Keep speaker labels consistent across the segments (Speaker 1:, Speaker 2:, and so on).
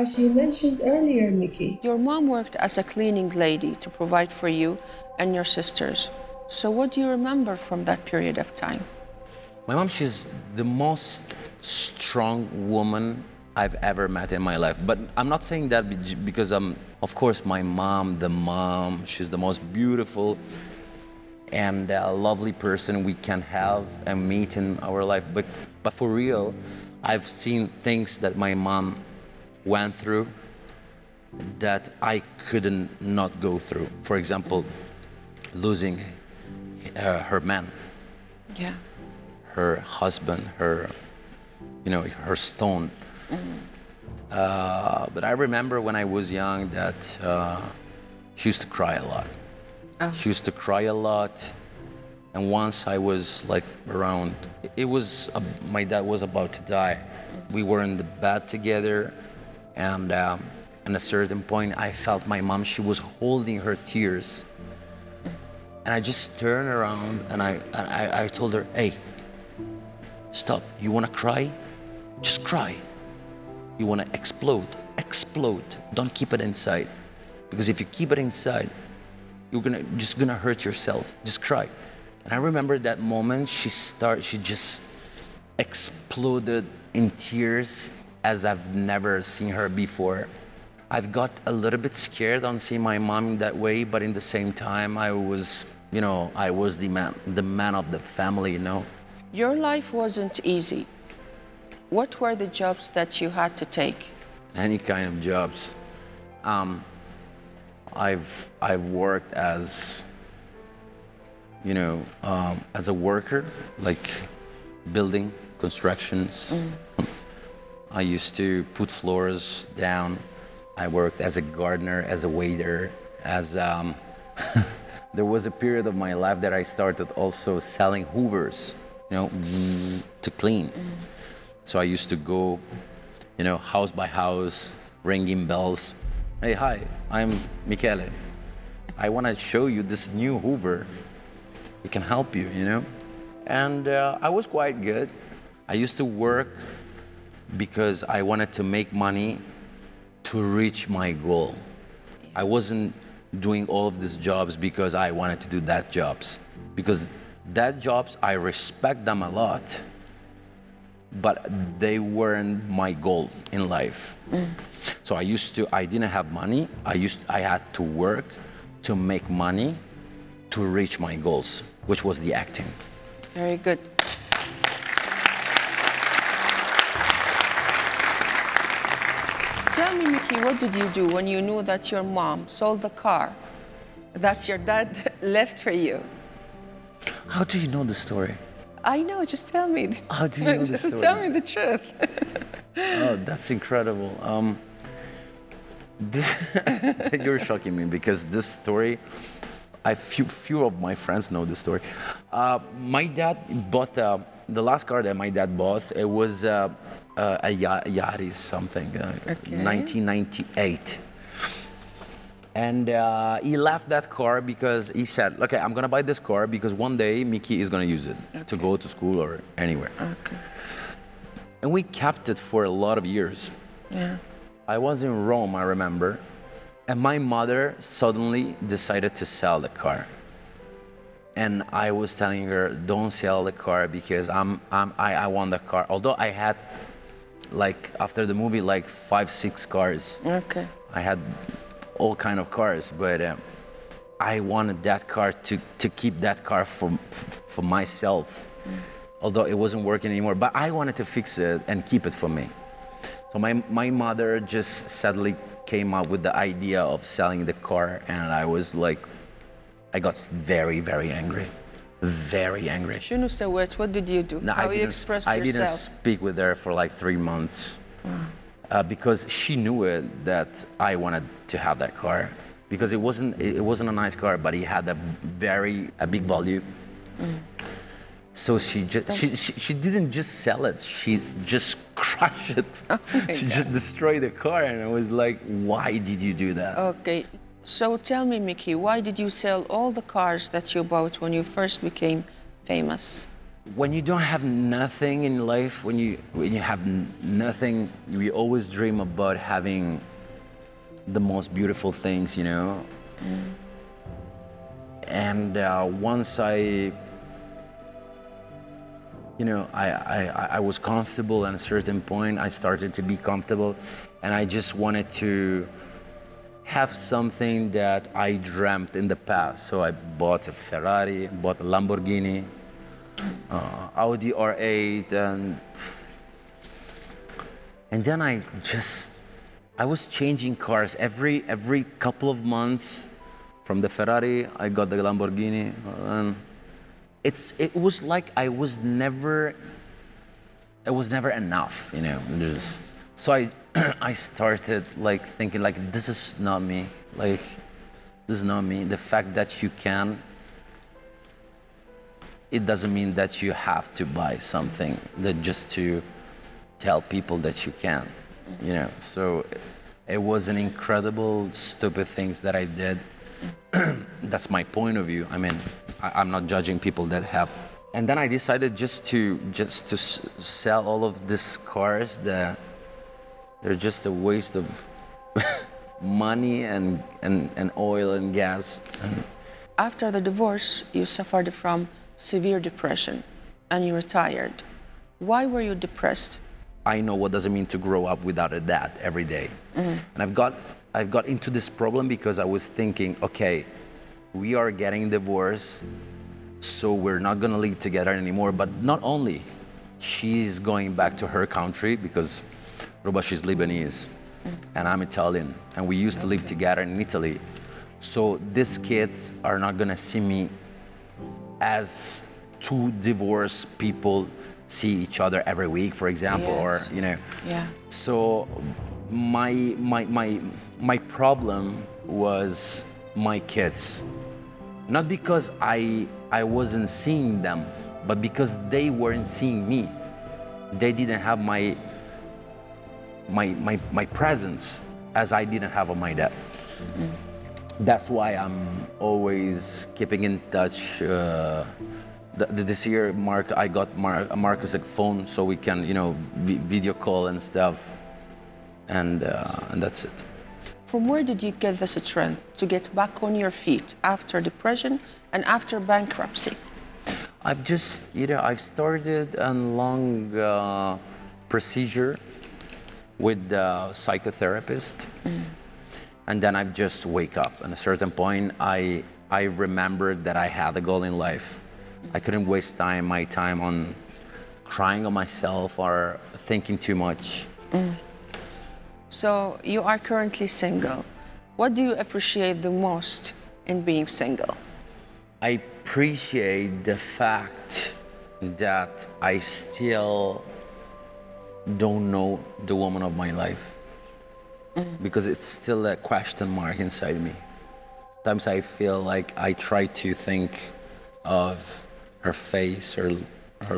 Speaker 1: as you mentioned earlier, Mickey.
Speaker 2: Your mom worked as a cleaning lady to provide for you and your sisters. So what do you remember from that period of time?
Speaker 3: My mom, she's the most strong woman I've ever met in my life. But I'm not saying that because of course, my mom, she's the most beautiful and lovely person we can have and meet in our life. But for real, I've seen things that my mom went through that I couldn't not go through. For example, losing her man.
Speaker 2: Yeah.
Speaker 3: Her husband, her stone. But I remember when I was young that she used to cry a lot.
Speaker 2: Oh.
Speaker 3: She used to cry a lot. And once I was like around, my dad was about to die. We were in the bed together, and at a certain point I felt my mom, she was holding her tears. And I just turned around and I told her, hey, stop, you wanna cry? Just cry. You wanna explode? Explode. Don't keep it inside. Because if you keep it inside, you're just gonna hurt yourself. Just cry. And I remember that moment, she just exploded in tears as I've never seen her before. I've got a little bit scared on seeing my mom in that way, but in the same time, I was the man of the family, you know?
Speaker 2: Your life wasn't easy. What were the jobs that you had to take?
Speaker 3: Any kind of jobs. I've worked as, as a worker, like building, constructions. I used to put floors down. I worked as a gardener, as a waiter, there was a period of my life that I started also selling hoovers, to clean. So I used to go, house by house, ringing bells. Hey, hi, I'm Michele. I want to show you this new hoover. It can help you, And I was quite good. I used to work because I wanted to make money to reach my goal. I wasn't doing all of these jobs because I wanted to do that jobs. Because that jobs, I respect them a lot, but they weren't my goal in life. So I didn't have money. I had to work to make money to reach my goals, which was the acting.
Speaker 2: Very good. Tell me, Mickey, what did you do when you knew that your mom sold the car that your dad left for you?
Speaker 3: How do you know the story?
Speaker 2: I know, just tell me.
Speaker 3: How do you know the story?
Speaker 2: Just tell me the truth.
Speaker 3: Oh, that's incredible. You're shocking me because this story, few of my friends know this story. My dad bought the last car that my dad bought. It was a Yaris something, 1998. And he left that car because he said, okay, I'm gonna buy this car because one day Mickey is gonna use it to go to school or anywhere.
Speaker 2: Okay.
Speaker 3: And we kept it for a lot of years.
Speaker 2: Yeah.
Speaker 3: I was in Rome, I remember, and my mother suddenly decided to sell the car. And I was telling her, don't sell the car because I want the car. Although I had, after the movie, 5-6 cars.
Speaker 2: Okay.
Speaker 3: I had all kind of cars, but I wanted that car to keep that car for myself. Although it wasn't working anymore, but I wanted to fix it and keep it for me. So my mother just suddenly came up with the idea of selling the car, and I got very, very angry. Very angry.
Speaker 2: شنو سويت? What did you do?
Speaker 3: No,
Speaker 2: How you expressed yourself?
Speaker 3: I didn't speak with her for 3 months. Because she knew it that I wanted to have that car. Because it wasn't a nice car, but it had a big volume. So she didn't just sell it, she just crushed it.
Speaker 2: Oh
Speaker 3: she
Speaker 2: God.
Speaker 3: just destroyed the car, and I was like, why did you do that?
Speaker 2: Okay, so tell me, Mickey, why did you sell all the cars that you bought when you first became famous?
Speaker 3: when you don't have nothing in life, when you have nothing, we always dream about having the most beautiful things, you know. And once I was comfortable at a certain point, I started to be comfortable, and I just wanted to have something that I dreamt in the past. So I bought a Ferrari, bought a Lamborghini, Audi R8, and then I was changing cars every couple of months. From the Ferrari, I got the Lamborghini, and it was like it was never enough, you know. So I started like thinking like, this is not me. Like, this is not me. The fact that you can, it doesn't mean that you have to buy something that just to tell people that you can, you know. So it was an incredible, stupid things that I did. That's my point of view. I mean, I'm not judging people that have. And then I decided just to sell all of these cars that they're just a waste of money and oil and gas.
Speaker 2: After the divorce, you suffered from severe depression and you retired. Why were you depressed?
Speaker 3: I know what does it mean to grow up without a dad every day. And I've got into this problem because I was thinking, okay, we are getting divorced, so we're not gonna live together anymore. But not only, she's going back to her country because Ruba, she's Lebanese and I'm Italian, and we used to live together in Italy. So these kids are not gonna see me as two divorced people see each other every week, for example, or, you know.
Speaker 2: Yeah.
Speaker 3: So my problem was my kids. Not because I wasn't seeing them, but because they weren't seeing me. They didn't have my presence as I didn't have on my dad. That's why I'm always keeping in touch. This year, I got Marcus a phone so we can, you know, video call and stuff. And that's it.
Speaker 2: From where did you get the strength to get back on your feet after depression and after bankruptcy?
Speaker 3: I've started a long procedure with the psychotherapist. And then I just wake up. At a certain point, I remembered that I had a goal in life. I couldn't waste my time on crying on myself or thinking too much.
Speaker 2: So you are currently single. What do you appreciate the most in being single?
Speaker 3: I appreciate the fact that I still don't know the woman of my life. Because it's still a question mark inside me. Sometimes I feel like I try to think of her face, her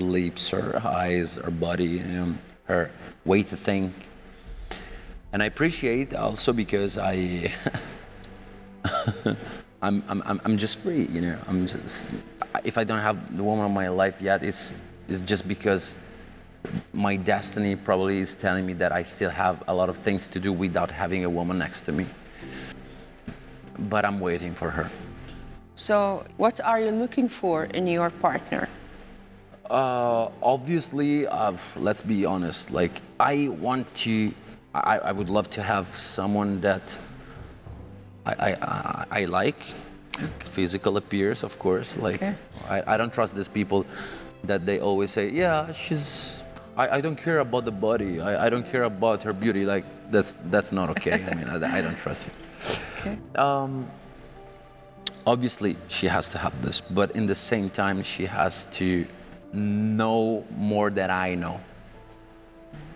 Speaker 3: lips, her eyes, her body, you know, her way to think. And I appreciate also because I'm just free, you know. If I don't have the woman of my life yet, it's just because my destiny probably is telling me that I still have a lot of things to do without having a woman next to me. But I'm waiting for her.
Speaker 2: So what are you looking for in your partner?
Speaker 3: Obviously, let's be honest, like I would love to have someone that I like. Physical appearance, of course. Like, I don't trust these people that they always say, yeah, I don't care about the body. I don't care about her beauty. Like, that's not okay. I mean, I don't trust it.
Speaker 2: Okay.
Speaker 3: Obviously, she has to have this, but in the same time, she has to know more than I know.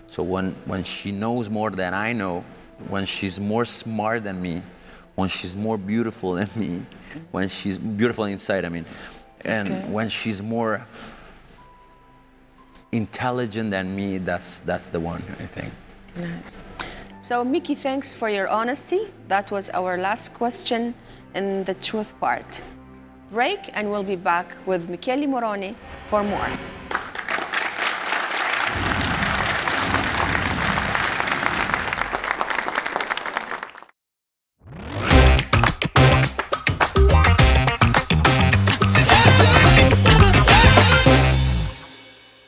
Speaker 3: So when she knows more than I know, when she's more smart than me, when she's more beautiful than me, when she's beautiful inside, I mean, and when she's more intelligent than me, that's the one, I think.
Speaker 2: Nice. So, Miki, thanks for your honesty. That was our last question in the truth part. Break, and we'll be back with Michele Moroni for more.